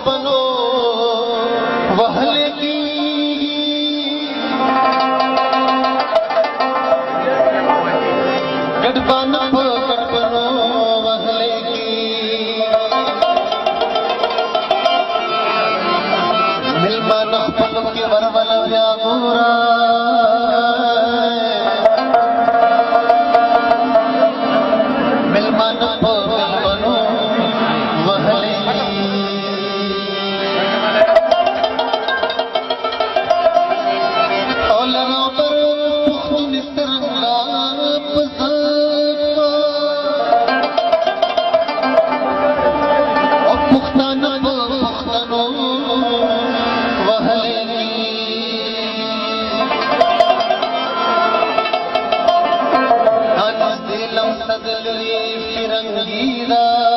बनो वहले की गढ़बान बनो वहले की मिलमान पल के वरवल व्यागोरा मिलमान बनो वहले फिरंगीदा